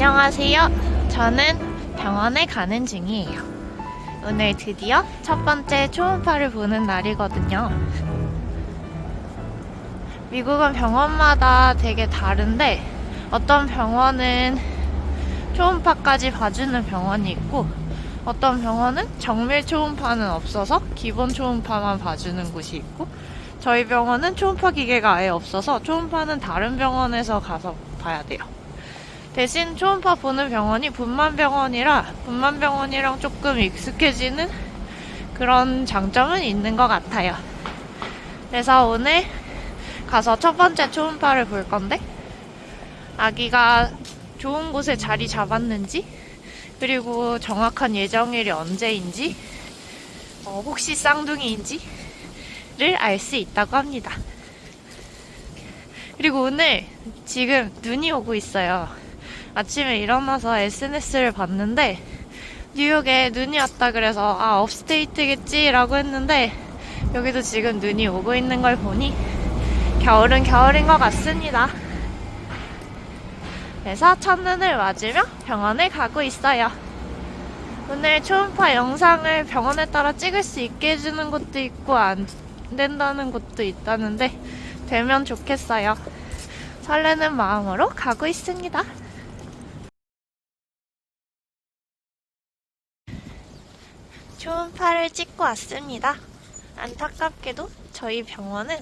안녕하세요. 저는 병원에 가는 중이에요. 오늘 드디어 첫 번째 초음파를 보는 날이거든요. 미국은 병원마다 되게 다른데 어떤 병원은 초음파까지 봐주는 병원이 있고 어떤 병원은 정밀 초음파는 없어서 기본 초음파만 봐주는 곳이 있고 저희 병원은 초음파 기계가 아예 없어서 초음파는 다른 병원에서 가서 봐야 돼요. 대신 초음파 보는 병원이 분만병원이랑 조금 익숙해지는 그런 장점은 있는 것 같아요. 그래서 오늘 가서 첫 번째 초음파를 볼 건데 아기가 좋은 곳에 자리 잡았는지 그리고 정확한 예정일이 언제인지 혹시 쌍둥이인지를 알 수 있다고 합니다. 그리고 오늘 지금 눈이 오고 있어요. 아침에 일어나서 SNS를 봤는데 뉴욕에 눈이 왔다 그래서 업스테이트겠지 라고 했는데 여기도 지금 눈이 오고 있는 걸 보니 겨울은 겨울인 것 같습니다. 그래서 첫눈을 맞으며 병원에 가고 있어요. 오늘 초음파 영상을 병원에 따라 찍을 수 있게 해주는 곳도 있고 안 된다는 곳도 있다는데 되면 좋겠어요. 설레는 마음으로 가고 있습니다. 초음파를 찍고 왔습니다. 안타깝게도 저희 병원은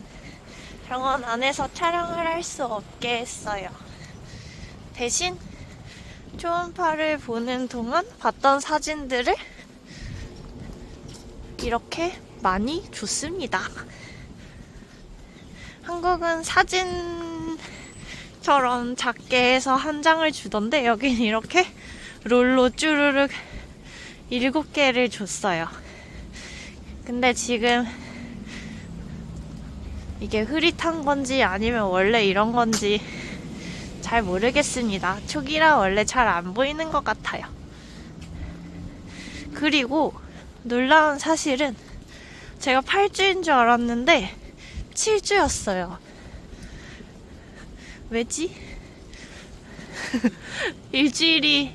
병원 안에서 촬영을 할 수 없게 했어요. 대신 초음파를 보는 동안 봤던 사진들을 이렇게 많이 줬습니다. 한국은 사진처럼 작게 해서 한 장을 주던데 여긴 이렇게 롤로 쭈르륵 7개를 줬어요. 근데 지금 이게 흐릿한 건지 아니면 원래 이런 건지 잘 모르겠습니다. 초기라 원래 잘 안 보이는 것 같아요. 그리고 놀라운 사실은 제가 8주인 줄 알았는데 7주였어요. 왜지?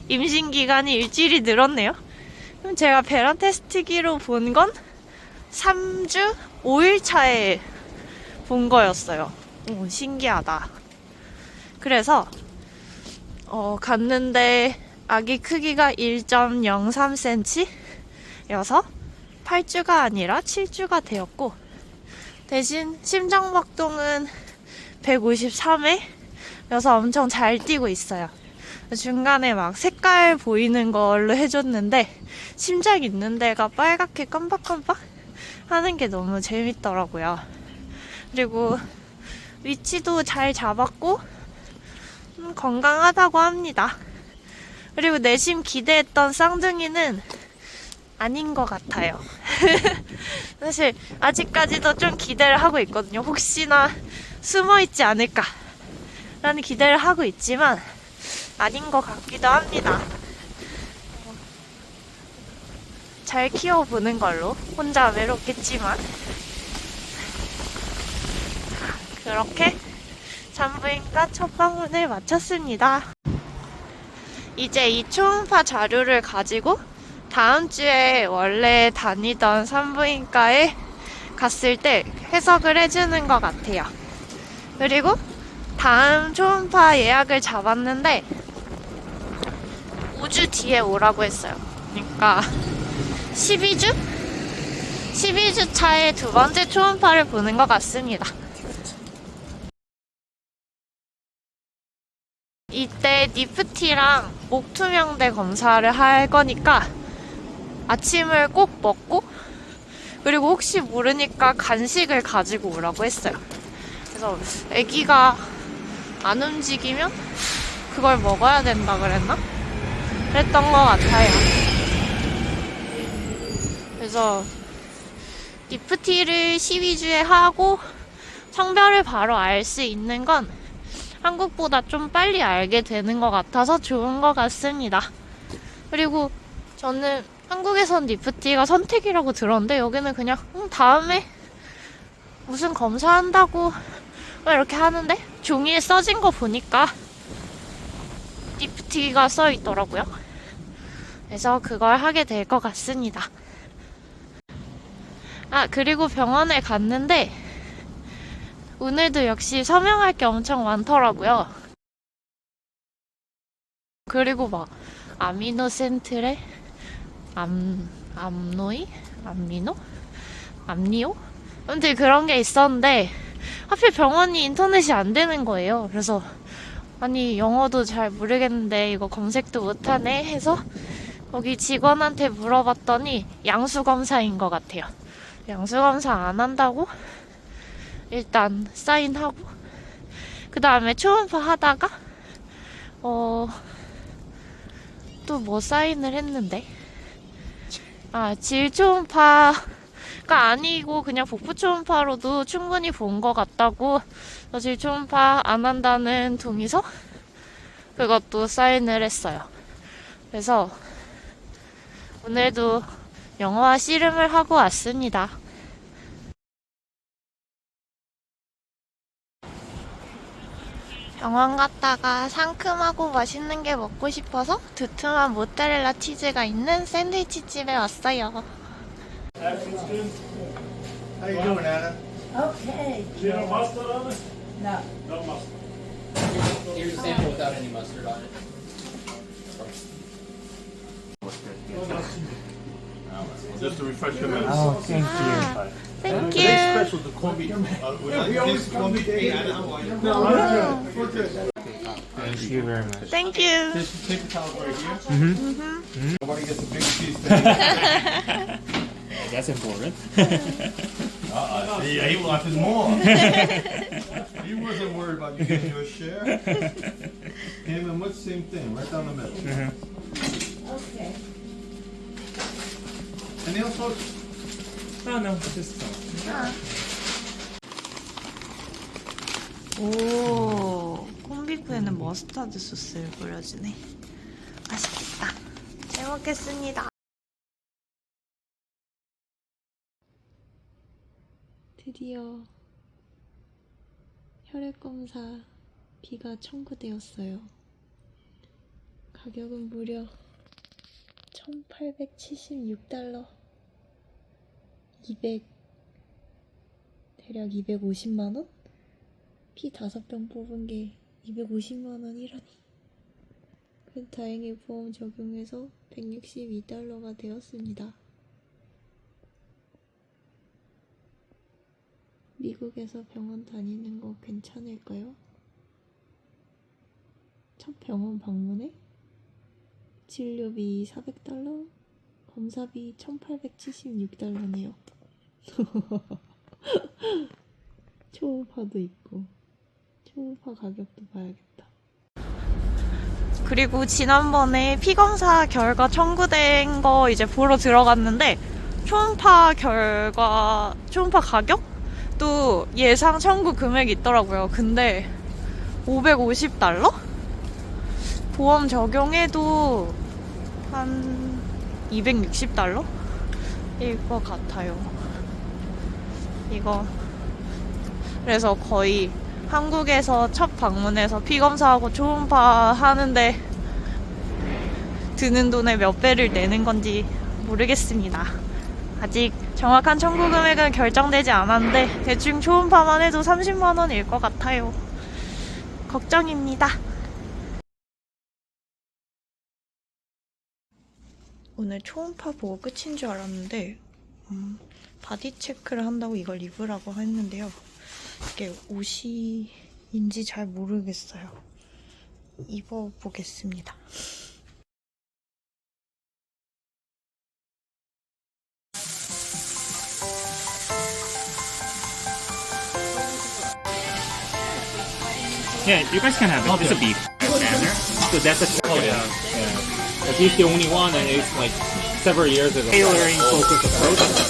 임신기간이 일주일이 늘었네요. 그럼 제가 베란테스트기로 본 건 3주 5일 차에 본 거였어요. 오, 신기하다. 그래서 갔는데 아기 크기가 1.03cm 여서 8주가 아니라 7주가 되었고 대신 심장박동은 153회 여서 엄청 잘 뛰고 있어요. 중간에 막 색깔 보이는 걸로 해줬는데 심장 있는 데가 빨갛게 깜박깜박 하는 게 너무 재밌더라고요. 그리고 위치도 잘 잡았고 건강하다고 합니다. 그리고 내심 기대했던 쌍둥이는 아닌 것 같아요. 사실 아직까지도 좀 기대를 하고 있거든요. 혹시나 숨어있지 않을까 라는 기대를 하고 있지만 아닌 것 같기도 합니다. 잘 키워보는 걸로 혼자 외롭겠지만 그렇게 산부인과 첫 방문을 마쳤습니다. 이제 이 초음파 자료를 가지고 다음 주에 원래 다니던 산부인과에 갔을 때 해석을 해주는 것 같아요. 그리고 다음 초음파 예약을 잡았는데 5주 뒤에 오라고 했어요. 그러니까 12주? 12주 차에 두 번째 초음파를 보는 것 같습니다. 이때 니프티랑 목투명대 검사를 할 거니까 아침을 꼭 먹고 그리고 혹시 모르니까 간식을 가지고 오라고 했어요. 그래서 아기가 안 움직이면 그걸 먹어야 된다 그랬나? 그랬던 것 같아요. 그래서 니프티를 12주에 하고 성별을 바로 알 수 있는 건 한국보다 좀 빨리 알게 되는 것 같아서 좋은 것 같습니다. 그리고 저는 한국에선 니프티가 선택이라고 들었는데 여기는 그냥 다음에 무슨 검사한다고 이렇게 하는데 종이에 써진 거 보니까 DPT가 써 있더라고요. 그래서 그걸 하게 될 것 같습니다. 아, 그리고 병원에 갔는데 오늘도 역시 서명할 게 엄청 많더라고요. 그리고 막 아미노센트레, 암노이? 암미노? 암니오? 아무튼 그런 게 있었는데 하필 병원이 인터넷이 안 되는 거예요. 그래서 아니 영어도 잘 모르겠는데 이거 검색도 못하네 해서 거기 직원한테 물어봤더니 양수검사인 것 같아요. 양수검사 안 한다고 일단 사인하고 그 다음에 초음파 하다가 또 뭐 사인을 했는데 질초음파가 아니고 그냥 복부 초음파로도 충분히 본 것 같다고 질초음파 안 한다는 동의서 그것도 사인을 했어요. 그래서 오늘도 영어와 씨름을 하고 왔습니다. 병원 갔다가 상큼하고 맛있는 게 먹고 싶어서 두툼한 모짜렐라 치즈가 있는 샌드위치 집에 왔어요. How you doing, Anna? Okay. Do you have mustard on it? No. No mustard. Here's a sample without any mustard on it. Just to refresh your memory. Oh, thank you. Thank Very you. special the corned beef. We always corned beef. Thank you very much. Thank you. Just take the towel right here. Nobody gets a big piece. Then. That's important. See, he wanted more. He wasn't worried about you getting your share. Him and much same thing, right down the middle. Okay. Anything else, folks? Oh no, just 오, 콤비프에는 머스타드 소스를 뿌려주네. 맛있겠다. 잘 먹겠습니다. 드디어 혈액검사 비가 청구되었어요. 가격은 무려 1876달러. 대략 250만원? 피 5병 뽑은 게 250만원이라니. 그 다행히 보험 적용해서 162달러가 되었습니다. 미국에서 병원 다니는 거 괜찮을까요? 첫 병원 방문에 진료비 400달러, 검사비 1876달러네요. 초음파도 있고 초음파 가격도 봐야겠다. 그리고 지난번에 피검사 결과 청구된 거 이제 보러 들어갔는데 초음파 가격도 예상 청구 금액이 있더라고요. 근데 550달러? 보험 적용해도 한 260달러? 일 것 같아요. 이거 그래서 거의 한국에서 첫 방문해서 피검사하고 초음파 하는데 드는 돈의 몇 배를 내는 건지 모르겠습니다. 아직 정확한 청구 금액은 결정되지 않았는데 대충 초음파만 해도 30만원일 것 같아요. 걱정입니다. 오늘 초음파 보고 끝인 줄 알았는데 바디 체크를 한다고 이걸 입으라고 했는데요. 이게 옷인지 잘 모르겠어요. 입어보겠습니다. Yeah, you guys can have it. It's a beef standard. So that's a yeah. He's the only one, and it's like several years ago. Tailoring focus approach.